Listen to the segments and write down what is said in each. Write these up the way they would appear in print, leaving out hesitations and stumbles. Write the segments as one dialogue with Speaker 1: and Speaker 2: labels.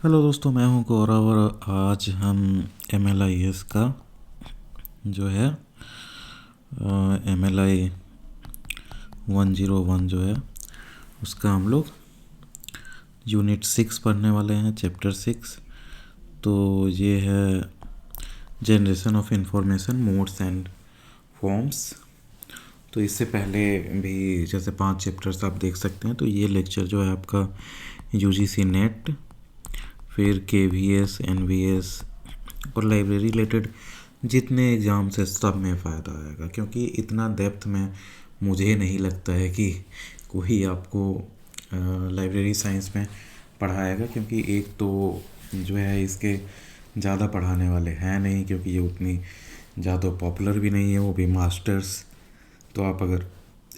Speaker 1: Hello दोस्तों, मैं हूं गौरव और आज हम MLIS का जो है MLI 101 जो है उसका हम लोग यूनिट 6 पढ़ने वाले हैं, चैप्टर 6। तो ये है generation of information, modes and forms. तो इससे पहले भी जैसे 5 चैप्टर्स आप देख सकते हैं। तो ये लेक्चर जो है आपका UGC नेट, फिर KVS, NVS और लाइब्रेरी रिलेटेड जितने एग्ज़ाम्स है सब में फ़ायदा आएगा, क्योंकि इतना डेप्थ में मुझे नहीं लगता है कि कोई आपको लाइब्रेरी साइंस में पढ़ाएगा, क्योंकि एक तो जो है इसके ज़्यादा पढ़ाने वाले हैं नहीं, क्योंकि ये उतनी ज़्यादा पॉपुलर भी नहीं है, वो भी मास्टर्स। तो आप अगर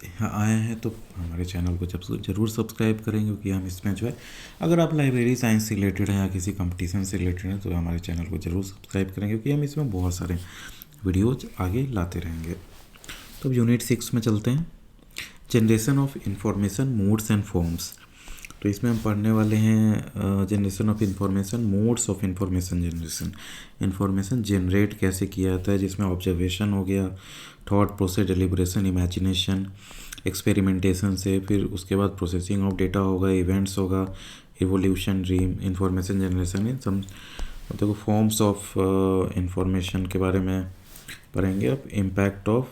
Speaker 1: यहाँ आए हैं तो हमारे चैनल को ज़रूर सब्सक्राइब करेंगे, क्योंकि हम इसमें जो है अगर आप लाइब्रेरी साइंस से रिलेटेड हैं या किसी कंपटीशन से रिलेटेड हैं तो हमारे चैनल को ज़रूर सब्सक्राइब करेंगे, क्योंकि हम इसमें बहुत सारे वीडियोज आगे लाते रहेंगे। तो अब यूनिट 6 में चलते हैं, generation of information, modes and forms. तो इसमें हम पढ़ने वाले हैं generation of information, modes of information generation. Information generate कैसे किया जाता है, जिसमें ऑब्जर्वेशन हो गया, thought process, deliberation, imagination, experimentation से, फिर उसके बाद प्रोसेसिंग ऑफ डेटा होगा, इवेंट्स होगा, evolution, dream, information generation in sum. देखो फॉर्म्स ऑफ इंफॉर्मेशन के बारे में पढ़ेंगे अब। Impact of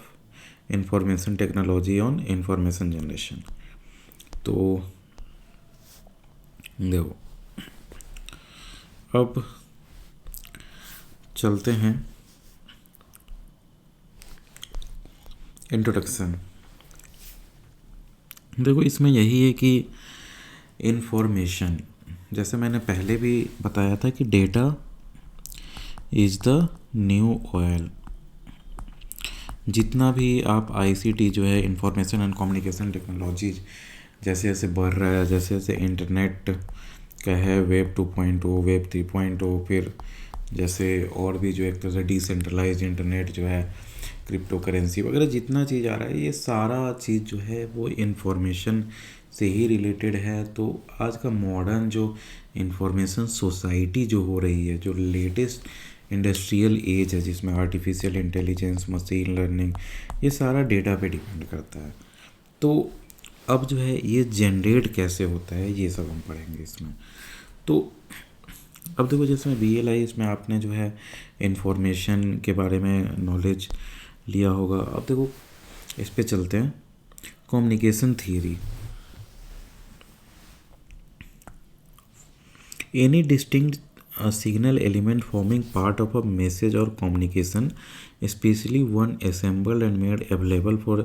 Speaker 1: information technology on information generation. तो देखो अब चलते हैं इंट्रोडक्शन। देखो इसमें यही है कि इंफॉर्मेशन, जैसे मैंने पहले भी बताया था कि data is the new oil. जितना भी आप ICT जो है, इंफॉर्मेशन एंड कम्युनिकेशन टेक्नोलॉजी जैसे जैसे बढ़ रहा है, जैसे जैसे इंटरनेट का है, वेब 2.0, वेब 3.0, फिर जैसे और भी जो एक तरह से डिसेंट्रलाइज इंटरनेट जो है, क्रिप्टो करेंसी वगैरह जितना चीज़ आ रहा है, ये सारा चीज़ जो है वो इंफॉर्मेशन से ही रिलेटेड है। तो आज का मॉडर्न जो इंफॉर्मेशन सोसाइटी जो हो रही है, जो लेटेस्ट इंडस्ट्रियल एज है, जिसमें आर्टिफिशियल इंटेलिजेंस, मशीन लर्निंग, ये सारा डेटा पे डिपेंड करता है। तो अब जो है ये जनरेट कैसे होता है, ये सब हम पढ़ेंगे इसमें। तो अब देखो जैसे BLI, इसमें आपने जो है इंफॉर्मेशन के बारे में नॉलेज लिया होगा। अब देखो इस पे चलते हैं, communication theory. Any distinct signal element forming part of a message or communication, especially one assembled and made available for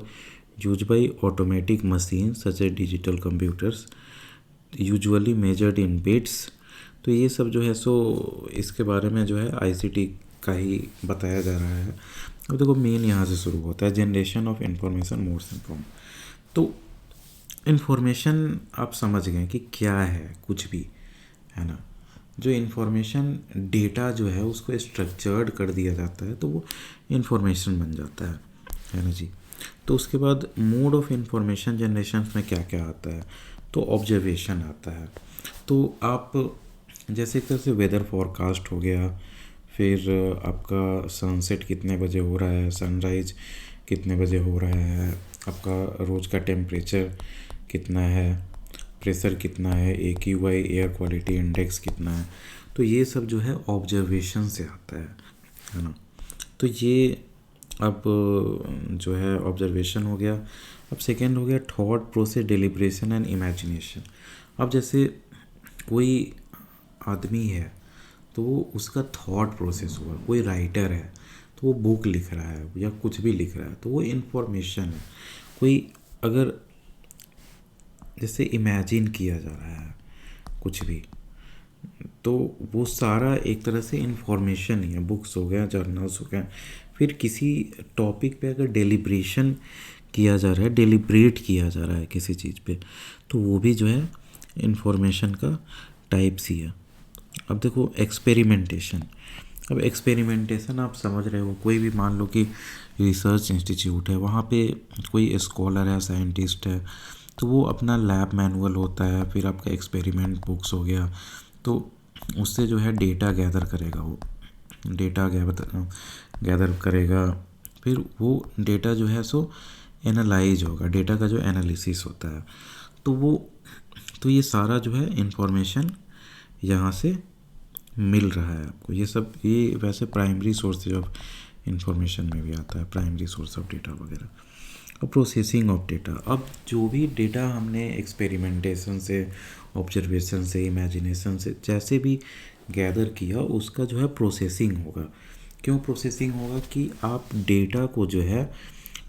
Speaker 1: use by automatic machines such as digital computers, usually measured in bits। तो ये सब जो है सो इसके बारे में जो है ICT का ही बताया जा रहा है। अब देखो मेन यहाँ से शुरू होता है, generation of information, modes and form. तो इंफॉर्मेशन आप समझ गए कि क्या है, कुछ भी है ना। जो इन्फॉर्मेशन डेटा जो है उसको स्ट्रक्चर्ड कर दिया जाता है तो वो इन्फॉर्मेशन बन जाता है ना जी। तो उसके बाद मोड ऑफ इंफॉर्मेशन जनरेशन में क्या क्या आता है, तो ऑब्जर्वेशन आता है। तो आप जैसे एक तरह से वेदर फॉरकास्ट हो गया, फिर आपका सनसेट कितने बजे हो रहा है, सनराइज कितने बजे हो रहा है, आपका रोज़ का टेम्परेचर कितना है, प्रेशर कितना है, AQI एयर क्वालिटी इंडेक्स कितना है। तो ये सब जो है ऑब्जर्वेशन से आता है ना। तो ये अब जो है ऑब्जर्वेशन हो गया। अब सेकेंड हो गया thought process, deliberation and imagination. अब जैसे कोई आदमी है तो वो उसका थॉट प्रोसेस हुआ, कोई राइटर है तो वो बुक लिख रहा है या कुछ भी लिख रहा है, तो वो इन्फॉर्मेशन है। कोई अगर जैसे इमेजिन किया जा रहा है कुछ भी, तो वो सारा एक तरह से इन्फॉर्मेशन ही है। बुक्स हो गया, जर्नल्स हो गया। फिर किसी टॉपिक पे अगर डेलिब्रेशन किया जा रहा है, डेलिब्रेट किया जा रहा है किसी चीज़ पे, तो वो भी जो है इन्फॉर्मेशन का टाइप्स ही है। अब देखो एक्सपेरिमेंटेशन। अब एक्सपेरिमेंटेशन आप समझ रहे हो, कोई भी मान लो कि रिसर्च इंस्टीट्यूट है, वहाँ पे कोई स्कॉलर है, साइंटिस्ट है, तो वो अपना लैब मैनुअल होता है, फिर आपका एक्सपेरिमेंट बुक्स हो गया। तो उससे जो है डेटा गैदर करेगा, वो डेटा गैदर करेगा, फिर वो डेटा जो है सो एनालाइज होगा, डेटा का जो एनालिसिस होता है, तो ये सारा जो है इंफॉर्मेशन यहाँ से मिल रहा है आपको। ये सब ये वैसे प्राइमरी सोर्सेज ऑफ इंफॉर्मेशन में भी आता है, प्राइमरी सोर्स ऑफ डेटा वगैरह। और प्रोसेसिंग ऑफ डेटा, अब जो भी डेटा हमने एक्सपेरिमेंटेशन से, ऑब्जर्वेशन से, इमेजिनेशन से जैसे भी गैदर किया, उसका जो है प्रोसेसिंग होगा। क्यों प्रोसेसिंग होगा? कि आप डेटा को जो है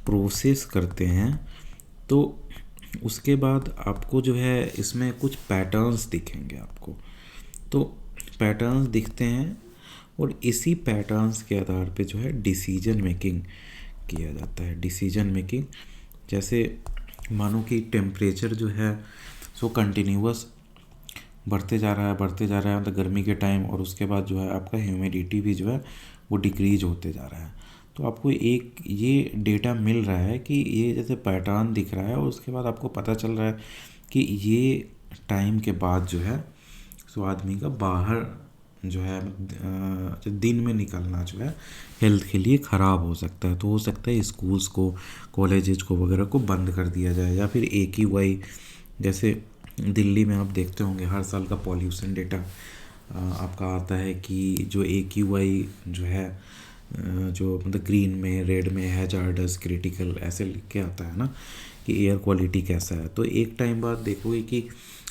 Speaker 1: प्रोसेस करते हैं, तो उसके बाद आपको जो है इसमें कुछ पैटर्न्स दिखेंगे आपको। तो पैटर्न्स दिखते हैं और इसी पैटर्न्स के आधार पे जो है डिसीजन मेकिंग किया जाता है। डिसीजन मेकिंग जैसे मानो कि टेम्परेचर जो है सो कंटिन्यूअस बढ़ते जा रहा है मतलब गर्मी के टाइम, और उसके बाद जो है आपका ह्यूमिडिटी भी जो है वो डिक्रीज होते जा रहा है। तो आपको एक ये डेटा मिल रहा है कि ये जैसे पैटर्न दिख रहा है, और उसके बाद आपको पता चल रहा है कि ये टाइम के बाद जो है सो आदमी का बाहर जो है दिन में निकलना जो है हेल्थ के लिए ख़राब हो सकता है। तो हो सकता है स्कूल्स को, कॉलेजेस को वगैरह को बंद कर दिया जाए, या फिर AQI जैसे दिल्ली में आप देखते होंगे हर साल का पॉल्यूशन डेटा आपका आता है कि जो AQI जो है जो मतलब ग्रीन में, रेड में, हैजार्डस, क्रिटिकल ऐसे लिख के आता है ना कि एयर क्वालिटी कैसा है। तो एक टाइम बाद देखोगे कि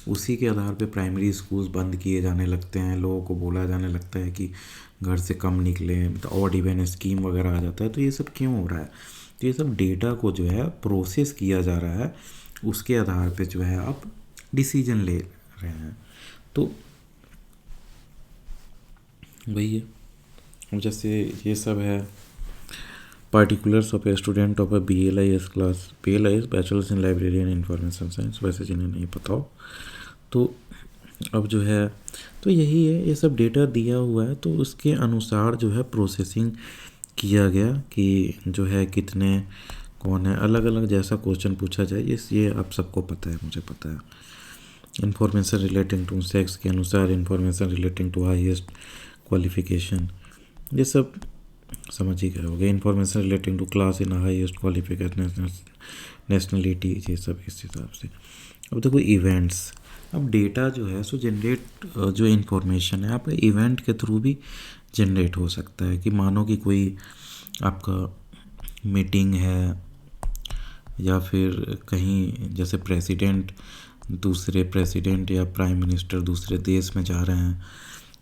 Speaker 1: उसी के आधार पे प्राइमरी स्कूल्स बंद किए जाने लगते हैं, लोगों को बोला जाने लगता है कि घर से कम निकलें, मतलब ऑड इवन स्कीम वगैरह आ जाता है। तो ये सब क्यों हो रहा है? तो ये सब डेटा को जो है प्रोसेस किया जा रहा है, उसके आधार पे जो है आप डिसीजन ले रहे हैं। तो वही है, जैसे ये सब है particulars of a student of A BLIS class. BLIS bachelors in library and information science, वैसे जिन्हें नहीं पता हो। तो अब जो है तो यही है, ये सब डेटा दिया हुआ है, तो उसके अनुसार जो है प्रोसेसिंग किया गया कि जो है कितने कौन है, अलग अलग जैसा क्वेश्चन पूछा जाए ये आप सबको पता है, मुझे पता है। इंफॉर्मेशन रिलेटिंग टू सेक्स के अनुसार, information relating to highest qualification, ये सब समझ ही गए हो गए। Information relating to class in highest qualification, nationality, ये सब इस हिसाब से। अब देखो इवेंट्स, अब डेटा जो है सो जनरेट जो इन्फॉर्मेशन है आपका इवेंट के थ्रू भी जनरेट हो सकता है। कि मानो कि कोई आपका मीटिंग है, या फिर कहीं जैसे प्रेसिडेंट दूसरे प्रेसिडेंट या प्राइम मिनिस्टर दूसरे देश में जा रहे हैं,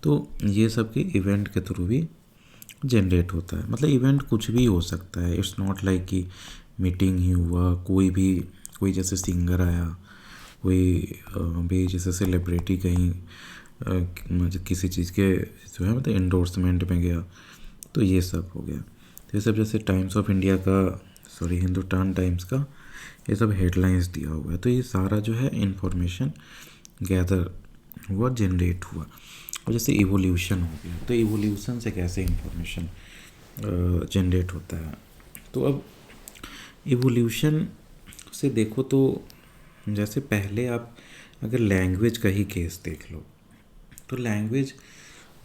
Speaker 1: तो ये सब के इवेंट के थ्रू भी जनरेट होता है। मतलब इवेंट कुछ भी हो सकता है, इट्स नॉट लाइक कि मीटिंग ही हुआ, कोई जैसे सिंगर आया, कोई भी जैसे सेलिब्रिटी कहीं किसी चीज़ के जो है मतलब एंडोर्समेंट में गया, तो ये सब हो गया। तो ये सब जैसे टाइम्स ऑफ इंडिया का, सॉरी हिंदुस्तान टाइम्स का, ये सब हेडलाइंस दिया हुआ है। तो ये सारा जो है इंफॉर्मेशन गैदर हुआ, जनरेट हुआ। और जैसे इवोल्यूशन हो गया, तो इवोल्यूशन से कैसे इंफॉर्मेशन जनरेट होता है। तो अब इवोल्यूशन से देखो तो जैसे पहले आप अगर लैंग्वेज का ही केस देख लो, तो लैंग्वेज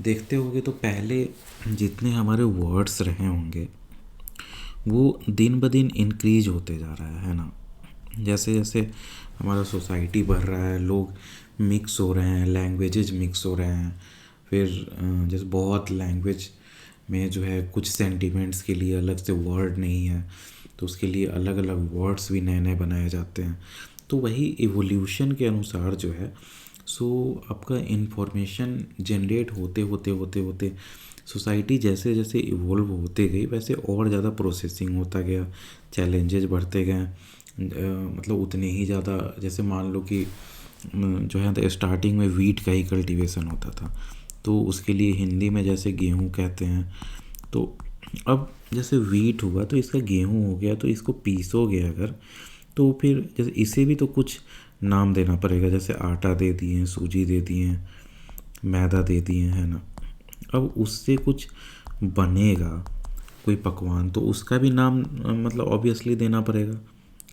Speaker 1: देखते होगे तो पहले जितने हमारे वर्ड्स रहे होंगे वो दिन ब दिन इंक्रीज होते जा रहा है ना। जैसे जैसे हमारा सोसाइटी बढ़ रहा है, लोग मिक्स हो रहे हैं, लैंग्वेजेस मिक्स हो रहे हैं, फिर जैसे बहुत लैंग्वेज में जो है कुछ सेंटिमेंट्स के लिए अलग से वर्ड नहीं है, तो उसके लिए अलग अलग वर्ड्स भी नए नए बनाए जाते हैं। तो वही इवोल्यूशन के अनुसार जो है सो आपका इन्फॉर्मेशन जनरेट होते होते होते होते सोसाइटी जैसे जैसे इवोल्व होते गई, वैसे और ज़्यादा प्रोसेसिंग होता गया, चैलेंजेस बढ़ते गए। मतलब उतने ही ज़्यादा, जैसे मान लो कि जो है तो स्टार्टिंग में वीट का ही कल्टीवेशन होता था, तो उसके लिए हिंदी में जैसे गेहूँ कहते हैं। तो अब जैसे वीट हुआ तो इसका गेहूँ हो गया, तो इसको पीसोगे अगर, तो फिर जैसे इसे भी तो कुछ नाम देना पड़ेगा, जैसे आटा दे दिए, सूजी दे दिए, मैदा दे दिए, है ना। अब उससे कुछ बनेगा कोई पकवान, तो उसका भी नाम मतलब ऑब्वियसली देना पड़ेगा,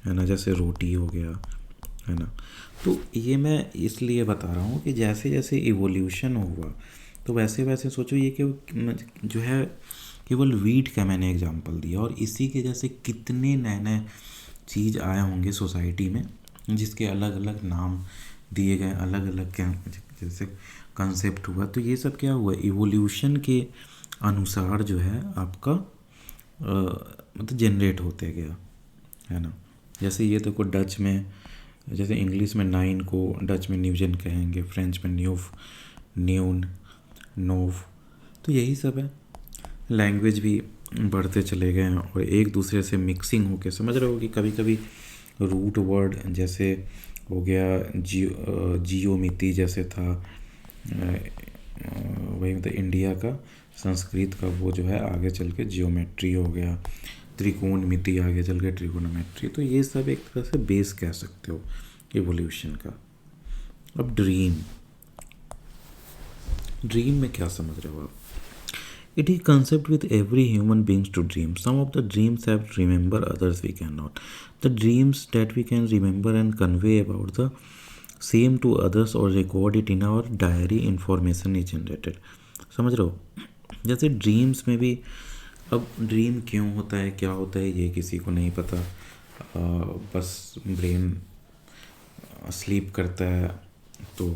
Speaker 1: है ना। जैसे रोटी हो गया, है ना। तो ये मैं इसलिए बता रहा हूँ कि जैसे जैसे इवोल्यूशन हुआ तो वैसे वैसे सोचो, ये कि जो है केवल वीट का मैंने एग्जांपल दिया, और इसी के जैसे कितने नए नए चीज़ आए होंगे सोसाइटी में जिसके अलग अलग नाम दिए गए, अलग अलग क्या जैसे कंसेप्ट हुआ। तो ये सब क्या हुआ, इवोल्यूशन के अनुसार जो है आपका मतलब जनरेट होते गया, है ना। जैसे ये देखो डच में, जैसे इंग्लिश में 9 को डच में न्यूजन कहेंगे, फ्रेंच में न्यूफ, न्यून, नोव। तो यही सब है, लैंग्वेज भी बढ़ते चले गए हैं और एक दूसरे से मिक्सिंग होके, समझ रहे हो कि कभी कभी रूट वर्ड जैसे हो गया जियोमिति जैसे था, वही मतलब इंडिया का संस्कृत का वो जो है आगे चल के जियोमेट्री हो गया, त्रिकोणमिति आगे चल के ट्रिगोनोमेट्री। तो ये सब एक तरह से बेस कह सकते हो इवोल्यूशन का। अब ड्रीम में क्या समझ रहे हो आप? It is concept with every human beings to dream. Some of the dreams have remember, others we cannot. The dreams that we can remember and convey about the same to others or record it in our diary, information is generated. समझ रहे हो? जैसे dreams में भी, अब dream क्यों होता है, क्या होता है, ये किसी को नहीं पता। बस ब्रेन स्लीप करता है तो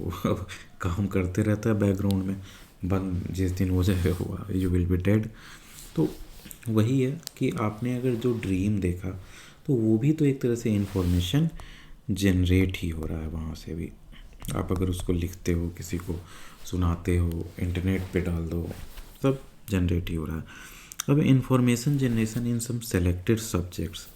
Speaker 1: काम करते रहता है बैकग्राउंड में, बंद जिस दिन हो जाए हुआ यू विल बी डेड। तो वही है कि आपने अगर जो ड्रीम देखा तो वो भी तो एक तरह से इंफॉर्मेशन जनरेट ही हो रहा है वहाँ से भी। आप अगर उसको लिखते हो, किसी को सुनाते हो, इंटरनेट पे डाल दो, सब जनरेट ही हो रहा है। अब information generation in sum selected subjects,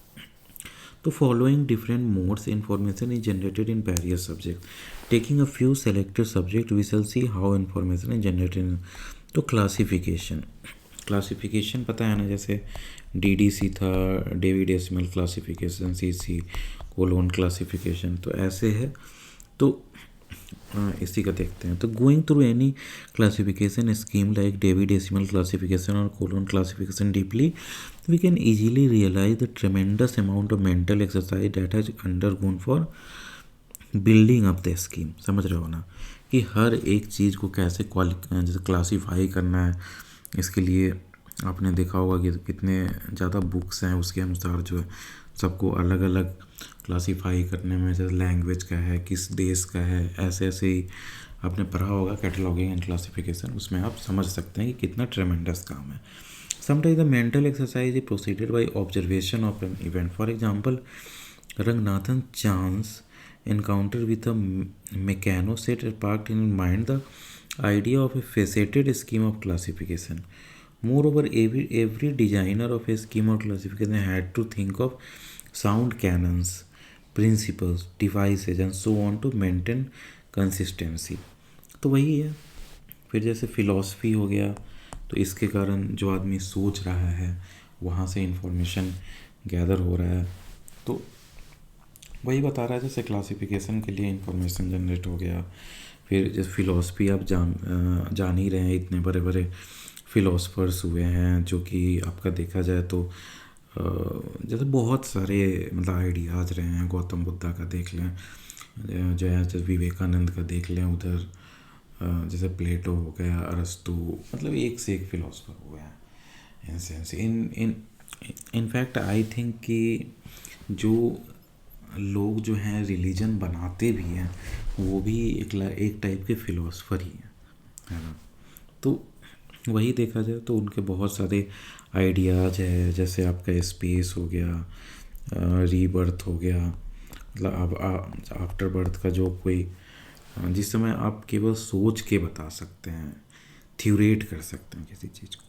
Speaker 1: तो following different modes information is generated in various subject. Taking a few selected subject we shall see how information is generated. तो क्लासिफिकेशन पता है ना, जैसे DDC था, David decimal classification, CC colon classification, तो ऐसे है। तो इसी का देखते हैं। तो going through any classification scheme like David decimal classification और colon classification deeply, we can easily realize the tremendous amount of mental exercise that has undergone for building up the scheme। समझ रहे हो ना कि हर एक चीज़ को कैसे जैसे क्लासीफाई करना है, इसके लिए आपने देखा होगा कि कितने ज़्यादा बुक्स हैं उसके अनुसार जो है सबको अलग अलग क्लासीफाई करने में, जैसे लैंग्वेज का है, किस देश का है, ऐसे ऐसे ही आपने पढ़ा होगा कैटलॉगिंग एंड क्लासिफिकेशन, उसमें आप समझ सकते हैं कि कितना ट्रेमेंडस काम है। Sometimes the mental exercise is preceded by observation of an event. For example, Ranganathan Chan's encounter with a mechano set sparked in his mind the idea of a faceted scheme of classification. Moreover, every designer of a scheme of classification had to think of sound canons, principles, devices and so on to maintain consistency. तो वही है। फिर जैसे philosophy हो गया, तो इसके कारण जो आदमी सोच रहा है वहाँ से इंफॉर्मेशन गैदर हो रहा है। तो वही बता रहा है, जैसे क्लासिफिकेशन के लिए इंफॉर्मेशन जनरेट हो गया। फिर जैसे फ़िलासफ़ी आप जान ही रहे हैं, इतने बड़े बड़े फ़िलासफ़र्स हुए हैं जो कि आपका देखा जाए तो जैसे बहुत सारे मतलब आइडियाज़ रहे हैं। गौतम बुद्धा का देख लें, जो है जैसे विवेकानंद का देख लें, उधर जैसे प्लेटो हो गया, अरस्तु, मतलब एक से एक फ़िलासफ़र हुए हैं in sense. In fact I think कि जो लोग जो हैं रिलीजन बनाते भी हैं वो भी एक टाइप के फ़िलासफ़र ही हैं, है ना। तो वही देखा जाए तो उनके बहुत सारे आइडियाज़ है, जैसे आपका स्पेस हो गया, रीबर्थ हो गया, मतलब आप आफ्टर बर्थ का जो कोई, जिस समय आप केवल सोच के बता सकते हैं, थ्योरेट कर सकते हैं किसी चीज़ को।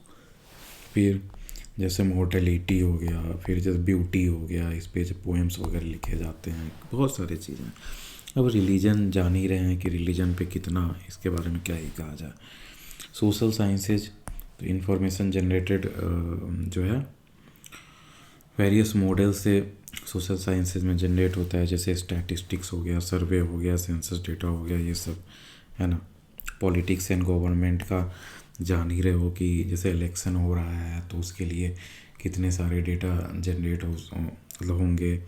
Speaker 1: फिर जैसे मॉर्टेलिटी हो गया, फिर जैसे ब्यूटी हो गया, इस पे जो पोएम्स वगैरह लिखे जाते हैं, बहुत सारी चीज़ें। अब रिलीजन जान ही रहे हैं कि रिलीजन पे कितना, इसके बारे में क्या ही कहा जाए। सोशल साइंसेज, तो इंफॉर्मेशन जनरेटेड जो है वेरियस मॉडल से सोशल साइंसेज में जनरेट होता है, जैसे स्टैटिस्टिक्स हो गया, सर्वे हो गया, सेंसस डेटा हो गया, ये सब, है ना। पॉलिटिक्स एंड गवर्नमेंट का जान ही रहे हो कि जैसे इलेक्शन हो रहा है तो उसके लिए कितने सारे डेटा जनरेट मतलब होंगे,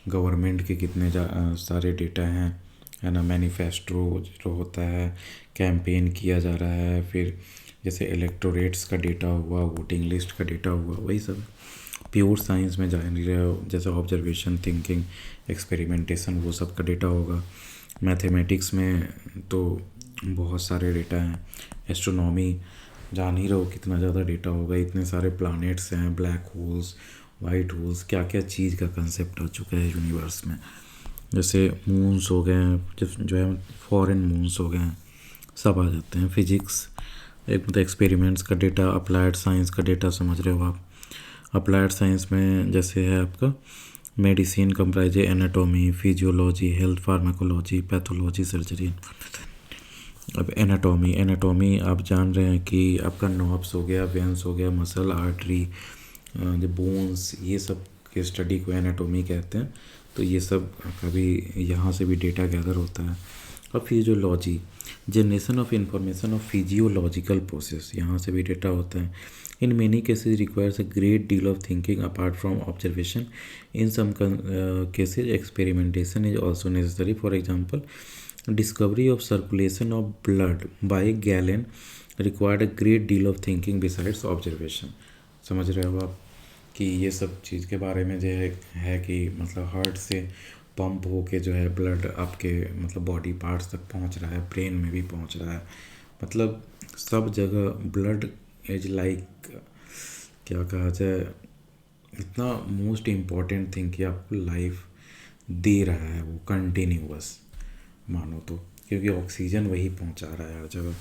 Speaker 1: गवर्नमेंट के कितने सारे डेटा हैं, है ना। मैनिफेस्टो जो होता है, कैंपेन किया जा रहा है, फिर जैसे इलेक्टोरेट्स का डेटा हुआ, वोटिंग लिस्ट का डेटा हुआ, वही सब प्योर साइंस में जान रहे हो, जैसे ऑब्जर्वेशन, थिंकिंग, एक्सपेरिमेंटेशन, वो सब का डेटा होगा। मैथमेटिक्स में तो बहुत सारे डेटा हैं। एस्ट्रोनॉमी जान ही रहो कितना ज़्यादा डेटा होगा, इतने सारे प्लैनेट्स हैं, ब्लैक होल्स, वाइट होल्स, क्या क्या चीज़ का कंसेप्ट आ चुका है यूनिवर्स में। जैसे मून्स हो गए हैं, जो है फॉरेन मून्स हो गए हैं, सब आ जाते हैं। फिजिक्स एक मतलब एक्सपेरिमेंट्स का डेटा, अप्लाइड साइंस का डेटा, समझ रहे हो आप। अप्लाइड साइंस में जैसे है आपका मेडिसिन कंप्राइज है anatomy, physiology, health, pharmacology, pathology, surgery. अब एनाटॉमी आप जान रहे हैं कि आपका नर्व्स हो गया, वेंस हो गया, मसल, आर्टरी, जो बोन्स, ये सब के स्टडी को एनाटॉमी कहते हैं। तो ये सब कभी यहाँ से भी डेटा गैदर होता है। अब physiology, generation of information of physiological process, यहाँ से भी डेटा होता है। In many cases requires a great deal of thinking apart from observation. In some cases experimentation is also necessary. For example, discovery of circulation of blood by Galen required a great deal of thinking besides observation। समझ रहे हो आप कि ये सब चीज़ के बारे में जो है कि मतलब हार्ट से पंप हो के जो है ब्लड आपके मतलब बॉडी पार्ट्स तक पहुंच रहा है, ब्रेन में भी पहुंच रहा है, मतलब सब जगह ब्लड इज लाइक क्या कहा जाए, इतना मोस्ट इम्पॉर्टेंट थिंग कि आपको लाइफ दे रहा है वो कंटिन्यूअस, मानो तो, क्योंकि ऑक्सीजन वही पहुंचा रहा है हर जगह।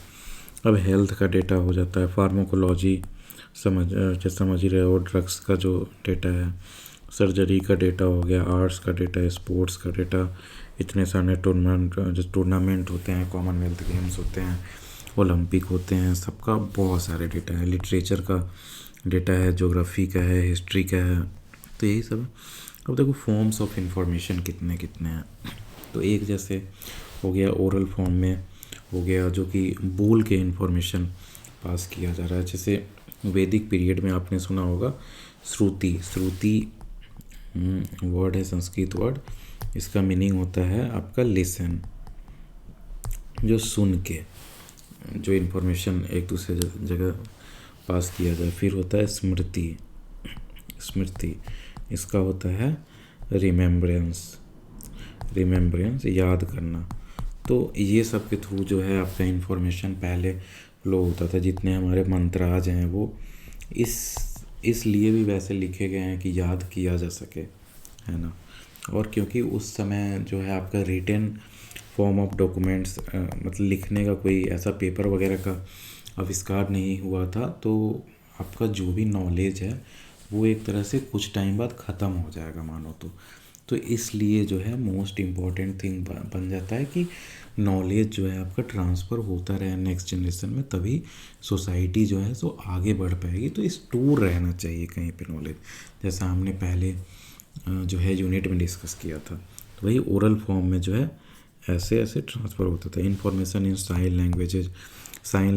Speaker 1: अब हेल्थ का डेटा हो जाता है, फार्माकोलॉजी समझ ही रहे हो, ड्रग्स का जो डेटा है, सर्जरी का डेटा हो गया, आर्ट्स का डेटा, स्पोर्ट्स का डेटा, इतने सारे टूर्नामेंट होते हैं, कॉमनवेल्थ गेम्स होते हैं, ओलंपिक होते हैं, सबका बहुत सारे डेटा है। लिटरेचर का डेटा है, ज्योग्राफी का है, हिस्ट्री का है, तो यही सब है। अब देखो फॉर्म्स ऑफ इंफॉर्मेशन कितने कितने हैं। तो एक जैसे हो गया ओरल फॉर्म में हो गया, जो कि बोल के इंफॉर्मेशन पास किया जा रहा है। जैसे वैदिक पीरियड में आपने सुना होगा श्रुति वर्ड है, संस्कृत वर्ड, इसका मीनिंग होता है आपका लिसन, जो सुन के जो इन्फॉर्मेशन एक दूसरे जगह पास किया जाए। फिर होता है स्मृति, इसका होता है रिमेम्बरेंस, याद करना। तो ये सब के थ्रू जो है आपका इन्फॉर्मेशन पहले फ्लो होता था। जितने हमारे मंत्राज हैं वो इसलिए भी वैसे लिखे गए हैं कि याद किया जा सके, है ना। और क्योंकि उस समय जो है आपका रिटन फॉर्म ऑफ डॉक्यूमेंट्स मतलब लिखने का कोई ऐसा पेपर वगैरह का आविष्कार नहीं हुआ था, तो आपका जो भी नॉलेज है वो एक तरह से कुछ टाइम बाद ख़त्म हो जाएगा, मानो तो इसलिए जो है मोस्ट इम्पॉर्टेंट थिंग बन जाता है कि नॉलेज जो है आपका ट्रांसफ़र होता रहे नेक्स्ट जनरेशन में, तभी सोसाइटी जो है सो आगे बढ़ पाएगी। तो स्टोर रहना चाहिए कहीं पे नॉलेज, जैसा हमने पहले जो है यूनिट में डिस्कस किया था। तो वही ओरल फॉर्म में जो है ऐसे ट्रांसफ़र होता था। इन्फॉर्मेशन इन साइन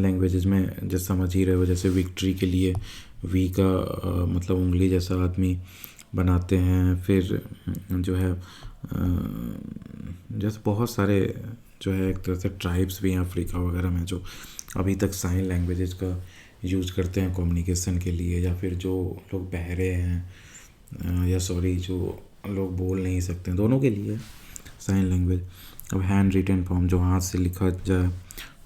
Speaker 1: लैंग्वेजेज में जैसे समझ ही रहे हो, जैसे विक्ट्री के लिए वी का मतलब उंगली जैसा आदमी बनाते हैं। फिर जो है जैसे बहुत सारे जो है एक तरह से ट्राइब्स भी हैं अफ्रीका वगैरह में, जो अभी तक साइन लैंग्वेजेज का यूज़ करते हैं कम्युनिकेशन के लिए, या फिर जो लोग बहरे हैं या जो लोग बोल नहीं सकते, दोनों के लिए साइन लैंग्वेज। अब हैंड रिटन फॉर्म, जो हाथ से लिखा जाए।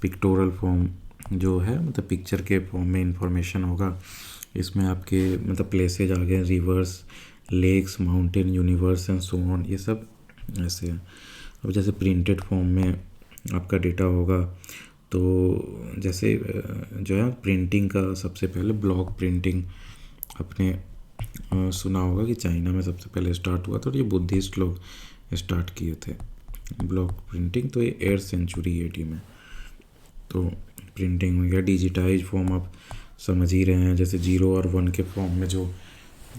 Speaker 1: पिक्टोरल फॉर्म जो है मतलब पिक्चर के फॉर्म में इंफॉर्मेशन होगा। इसमें आपके मतलब प्लेसेज आ गए, rivers, lakes, mountain, universe and so on, ये सब ऐसे हैं। अब जैसे प्रिंटेड फॉर्म में आपका डेटा होगा, तो जैसे जो है प्रिंटिंग का सबसे पहले ब्लॉक प्रिंटिंग आपने सुना होगा कि चाइना में सबसे पहले स्टार्ट हुआ था, और ये बुद्धिस्ट लोग स्टार्ट किए थे ब्लॉक प्रिंटिंग, तो ये 8th सेंचुरी AD में तो प्रिंटिंग हो गया। डिजिटाइज फॉर्म आप समझ ही रहे हैं, जैसे 0 और 1 के फॉर्म में जो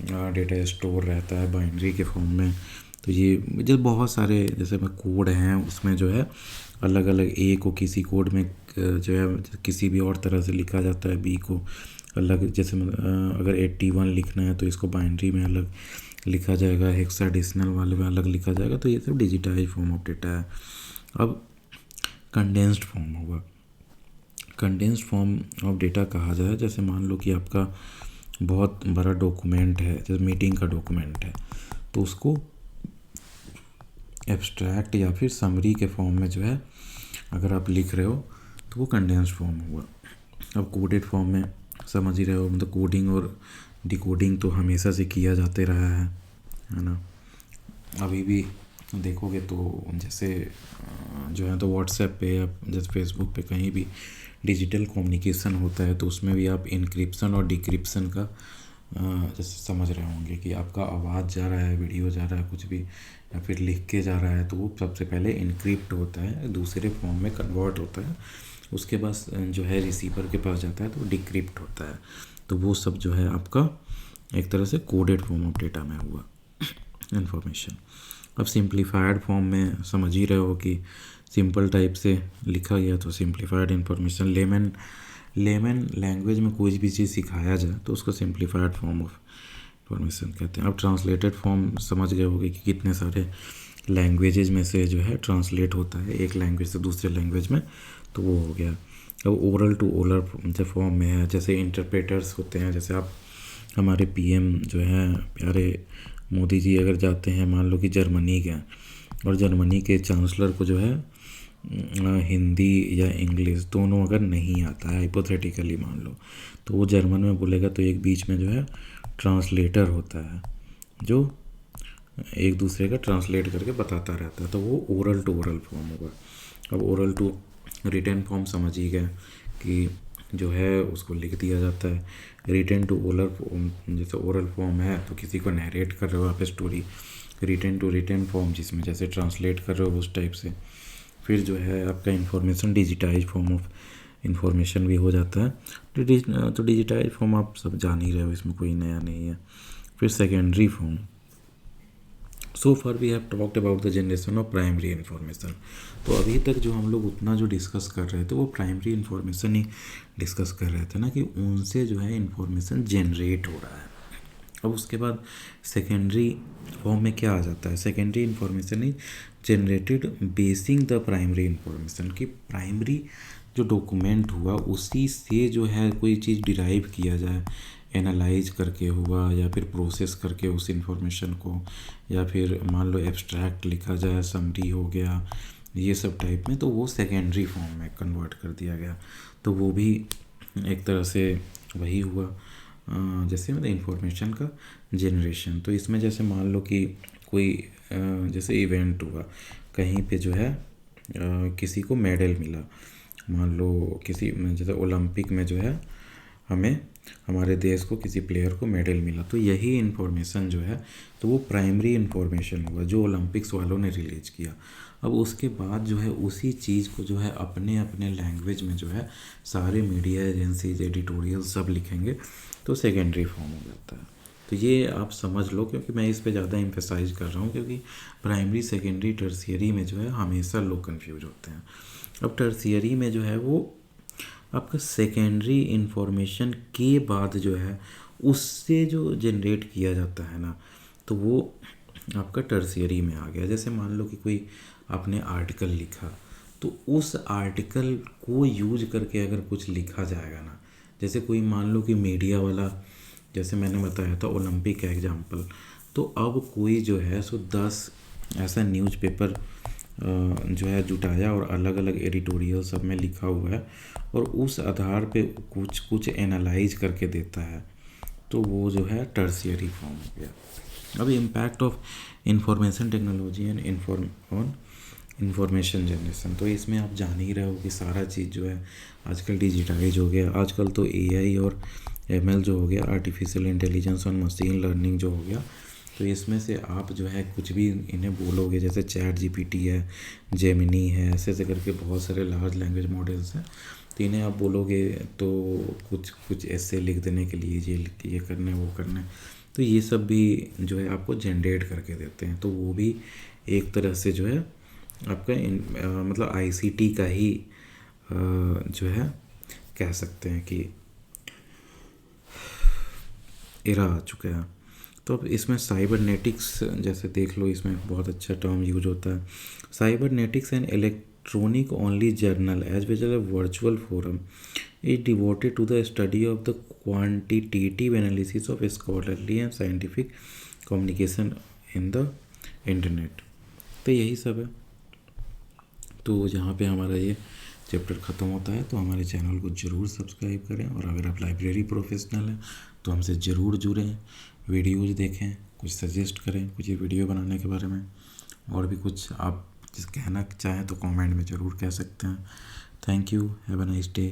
Speaker 1: डेटा स्टोर रहता है बाइनरी के फॉर्म में। तो ये जैसे बहुत सारे जैसे में कोड हैं, उसमें जो है अलग अलग, ए को किसी कोड में जो है किसी भी और तरह से लिखा जाता है, बी को अलग, जैसे अगर 81 लिखना है तो इसको बाइनरी में अलग लिखा जाएगा, हेक्साडेसिमल वाले में अलग लिखा जाएगा। तो ये सब डिजिटाइज फॉर्म ऑफ डेटा है। अब कंडेंस्ड फॉर्म होगा। कंडेंस्ड फॉर्म ऑफ डेटा कहा जाए, जैसे मान लो कि आपका बहुत बड़ा डॉक्यूमेंट है, जैसे मीटिंग का डॉक्यूमेंट है, तो उसको एब्स्ट्रैक्ट या फिर समरी के फॉर्म में जो है अगर आप लिख रहे हो तो वो कंडेंस्ड फॉर्म होगा। अब कोडेड फॉर्म में समझ ही रहे हो, मतलब कोडिंग और डिकोडिंग तो हमेशा से किया जाते रहा है ना। अभी भी देखोगे तो जैसे जो है तो व्हाट्सएप पे या जैसे फेसबुक पे कहीं भी डिजिटल कम्युनिकेशन होता है तो उसमें भी आप इनक्रिप्शन और डिक्रिप्शन का जैसे समझ रहे होंगे कि आपका आवाज़ जा रहा है, वीडियो जा रहा है, कुछ भी, या फिर लिख के जा रहा है, तो वो सबसे पहले इनक्रिप्ट होता है, दूसरे फॉर्म में कन्वर्ट होता है, उसके बाद जो है रिसीवर के पास जाता है तो डिक्रिप्ट होता है। तो वो सब जो है आपका एक तरह से कोडेड फॉर्म ऑफ डेटा में हुआ इन्फॉर्मेशन। अब सिंप्लीफाइड फॉर्म में समझ ही रहे हो कि सिंपल टाइप से लिखा गया तो सिंप्लीफाइड इन्फॉर्मेशन। लेमन लैंग्वेज में कोई भी चीज़ सिखाया जाए तो उसको सिंप्लीफाइड फॉर्म ऑफ इन्फॉर्मेशन कहते हैं। अब ट्रांसलेटेड फॉर्म समझ गए होगे कि कितने सारे लैंग्वेजेज में से जो है ट्रांसलेट होता है एक लैंग्वेज से दूसरे लैंग्वेज में, तो वो हो गया। अब ओरल टू ओरल जो फॉर्म में है, जैसे इंटरप्रेटर्स होते हैं, जैसे आप हमारे पीएम जो हैं प्यारे मोदी जी अगर जाते हैं मान लो कि जर्मनी के, और जर्मनी के चांसलर को जो है हिंदी या इंग्लिश दोनों अगर नहीं आता है, हाइपोथेटिकली मान लो, तो वो जर्मन में बोलेगा तो एक बीच में जो है ट्रांसलेटर होता है जो एक दूसरे का ट्रांसलेट करके बताता रहता है, तो वो ओरल टू ओरल फॉर्म होगा। अब ओरल टू रिटन फॉर्म समझ ही गए कि जो है उसको लिख दिया जाता है। रिटन टू ओरल, जैसे ओरल फॉर्म है तो किसी को नरेट कर रहे हो आप story, written to written form जिसमें जैसे ट्रांसलेट कर रहे हो उस टाइप से। फिर जो है आपका information digitise form of information भी हो जाता है। तो डिजिटाइज फॉर्म आप सब जान ही रहे हो, इसमें कोई नया नहीं है। फिर secondary form. So far we have talked about the generation of primary information. तो अभी तक जो हम लोग उतना जो डिस्कस कर रहे थे वो प्राइमरी इन्फॉर्मेशन ही डिस्कस कर रहे थे ना, कि उनसे जो है इन्फॉर्मेशन जनरेट हो रहा है। अब उसके बाद सेकेंडरी फॉर्म में क्या आ जाता है, secondary information is generated basin the primary information, कि प्राइमरी जो डॉक्यूमेंट हुआ उसी से जो है कोई चीज़ डिराइव किया जाए, एनालाइज करके हुआ या फिर प्रोसेस करके उस इंफॉर्मेशन को, या फिर मान लो एब्स्ट्रैक्ट लिखा जाए, समरी हो गया, ये सब टाइप में, तो वो सेकेंडरी फॉर्म में कन्वर्ट कर दिया गया। तो वो भी एक तरह से वही हुआ जैसे मतलब इंफॉर्मेशन का जनरेशन। तो इसमें जैसे मान लो कि कोई जैसे इवेंट हुआ कहीं पे जो है किसी को मेडल मिला, मान लो किसी जैसे ओलंपिक में जो है हमें हमारे देश को किसी प्लेयर को मेडल मिला, तो यही इन्फॉर्मेशन जो है तो वो प्राइमरी इन्फॉर्मेशन हुआ जो ओलंपिक्स वालों ने रिलीज किया। अब उसके बाद जो है उसी चीज़ को जो है अपने अपने लैंग्वेज में जो है सारे मीडिया एजेंसीज एडिटोरियल सब लिखेंगे, तो सेकेंडरी फॉर्म हो जाता है। तो ये आप समझ लो, क्योंकि मैं इस पे ज़्यादा एम्फेसाइज कर रहा हूँ, क्योंकि प्राइमरी सेकेंडरी टर्शियरी में जो है हमेशा लोग कंफ्यूज होते हैं। अब टर्शियरी में जो है वो आपका सेकेंडरी इन्फॉर्मेशन के बाद जो है उससे जो जनरेट किया जाता है ना, तो वो आपका टर्शियरी में आ गया। जैसे मान लो कि कोई आपने आर्टिकल लिखा, तो उस आर्टिकल को यूज करके अगर कुछ लिखा जाएगा ना, जैसे कोई मान लो कि मीडिया वाला, जैसे मैंने बताया था ओलंपिक का एग्जांपल, तो अब कोई जो है सो 10 ऐसा न्यूज़पेपर जो है जुटाया और अलग अलग एडिटोरियल सब में लिखा हुआ है, और उस आधार पे कुछ कुछ एनालाइज करके देता है, तो वो जो है टर्शियरी फॉर्म हो गया। अब impact of information technology and information generation, तो इसमें आप जान ही रहे हो कि सारा चीज़ जो है आजकल डिजिटाइज हो गया। आजकल तो एआई और एमएल जो हो गया, आर्टिफिशियल इंटेलिजेंस और मशीन लर्निंग जो हो गया, तो इसमें से आप जो है कुछ भी इन्हें बोलोगे, जैसे चैट जीपीटी है, जेमिनी है, ऐसे ऐसे करके बहुत सारे लार्ज लैंग्वेज मॉडल्स हैं, तो इन्हें आप बोलोगे तो कुछ कुछ ऐसे लिख देने के लिए ये करना है वो करना है, तो ये सब भी जो है आपको जनरेट करके देते हैं। तो वो भी एक तरह से जो है आपका मतलब आईसीटी का ही जो है कह सकते हैं कि एरा आ चुका है। तो अब इसमें साइबरनेटिक्स जैसे देख लो, इसमें बहुत अच्छा टर्म यूज होता है। Cybernetics and electronic only journal as well as a virtual forum is devoted to the study of the quantitative analysis of scholarly and scientific communication in the internet। तो यही सब है। तो जहाँ पे हमारा ये चैप्टर ख़त्म होता है, तो हमारे चैनल को ज़रूर सब्सक्राइब करें, और अगर आप लाइब्रेरी प्रोफेशनल हैं तो हमसे ज़रूर जुड़ें, वीडियोज़ देखें, कुछ सजेस्ट करें कुछ ये वीडियो बनाने के बारे में, और भी कुछ आप जिस कहना चाहें तो कमेंट में ज़रूर कह सकते हैं। Thank you, have a nice day.